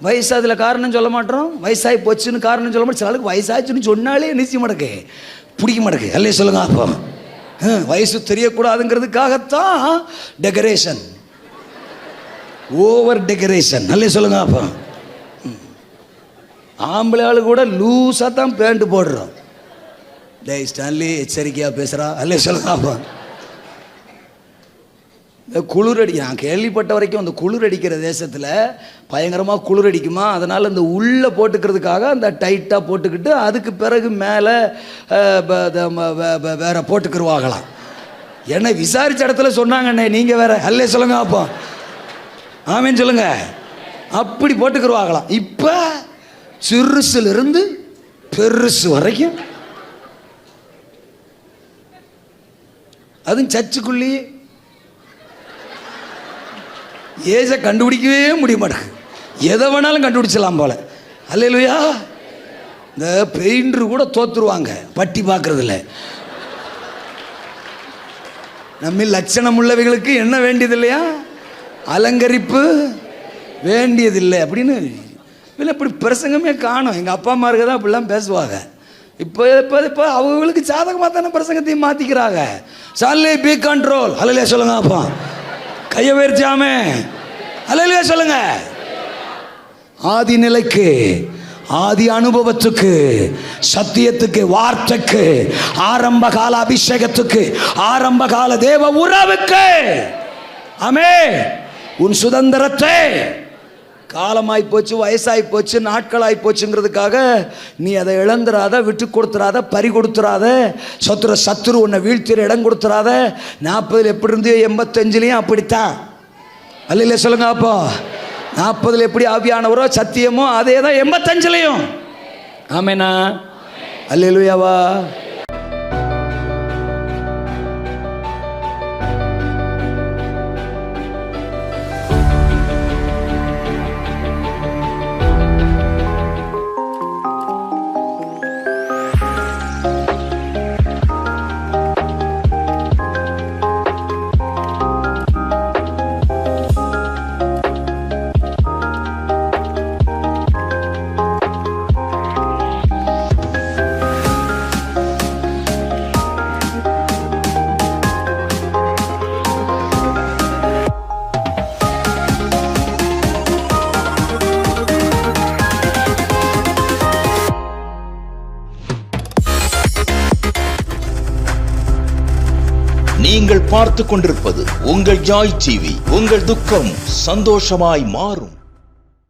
வயசு அதில் காரணம் சொல்ல மாட்டோம். வயசாகி போச்சுன்னு காரணம் சொல்ல மாட்டோம். சில ஆளுக்கு வயசாச்சுன்னு சொன்னாலே நிச்சயம் மாட்டேக்கு பிடிக்க மாட்டேக்கு. அல்லே சொல்லுங்க. அப்போ வயசு தெரியக்கூடாதுங்கிறதுக்காகத்தான் டெக்கரேஷன், ஓவர் டெக்கரேஷன். நல்ல சொல்லுங்க. அப்போ ஆம்பளை ஆளு கூட லூஸாக தான் பேண்ட் போடுறோம். டேய் ஸ்டான்லி எச்சரிக்கையாக பேசுகிறா. அல்ல சொல்லுங்க. அப்போ இந்த குளிர் நான் கேள்விப்பட்ட வரைக்கும் அந்த குளிர் அடிக்கிற தேசத்தில் பயங்கரமாக குளிர் அடிக்குமா, அதனால் இந்த உள்ளே போட்டுக்கிறதுக்காக அந்த டைட்டாக போட்டுக்கிட்டு அதுக்கு பிறகு மேலே வேற போட்டுக்கிடுவாங்களாம். என்ன விசாரித்த இடத்துல சொன்னாங்கண்ணே, நீங்கள் வேற. அல்லே சொல்லுங்க. அப்போ ஆமேன்னு சொல்லுங்க. அப்படி போட்டுக்கிடுவாங்களாம். இப்போ சிறுசுலேருந்து பெருசு வரைக்கும், அதுவும் சர்ச்சுக்குள்ளேயே ஏஜை கண்டுபிடிக்கவே முடிய மாட்டேங்குது. எதை வேணாலும் கண்டுபிடிச்சலாம் போல. அல்லேலூயா. இந்த பெயிண்டர் கூட தோத்துருவாங்க பட்டி பார்க்கறதில்ல. நம்ம லட்சணம் உள்ளவைகளுக்கு என்ன வேண்டியது இல்லையா, அலங்கரிப்பு வேண்டியதில்லை அப்படின்னு. இல்லை இப்படி பிரசங்கமே காணும். எங்கள் அப்பா அம்மாருக்கு தான் அப்படிலாம் பேசுவாங்க. இப்போ இப்போ இப்போ அவங்களுக்கு சாதகமாக தானே பிரசங்கத்தையும் மாற்றிக்கிறாங்க. சாலே பி கண்ட்ரோல். அல்லையா சொல்லுங்க. அப்பா கையை உயர்த்தியாமே அல்லேலூயா சொல்லுங்க. ஆதி நிலைக்கு, ஆதி அனுபவத்துக்கு, சத்தியத்துக்கு, வார்த்தைக்கு, ஆரம்ப கால அபிஷேகத்துக்கு, ஆரம்ப கால தேவ உறவுக்கு, ஆமே, உன் சுதந்திரத்தை காலமாய் போச்சு, வயசாகி போச்சு, நாட்களாய் போச்சுங்கிறதுக்காக நீ அதை இழந்துராத, விட்டு கொடுத்துறாத, பறி கொடுத்துறாத. சத்துரு உன்னை வீழ்த்திற இடம் கொடுத்துறாத. 40 எப்படி இருந்து 85 அப்படித்தான். அல்ல சொல்லுங்க. அப்போ 40 எப்படி ஆவியானவரோ சத்தியமோ அதே தான் 85. ஆமேனா? அல்லேலூயாவா? நீங்கள் பார்த்து கொண்டிருப்பது உங்கள் ஜாய் டிவி. உங்கள் துக்கம் சந்தோஷமாய் மாறும்.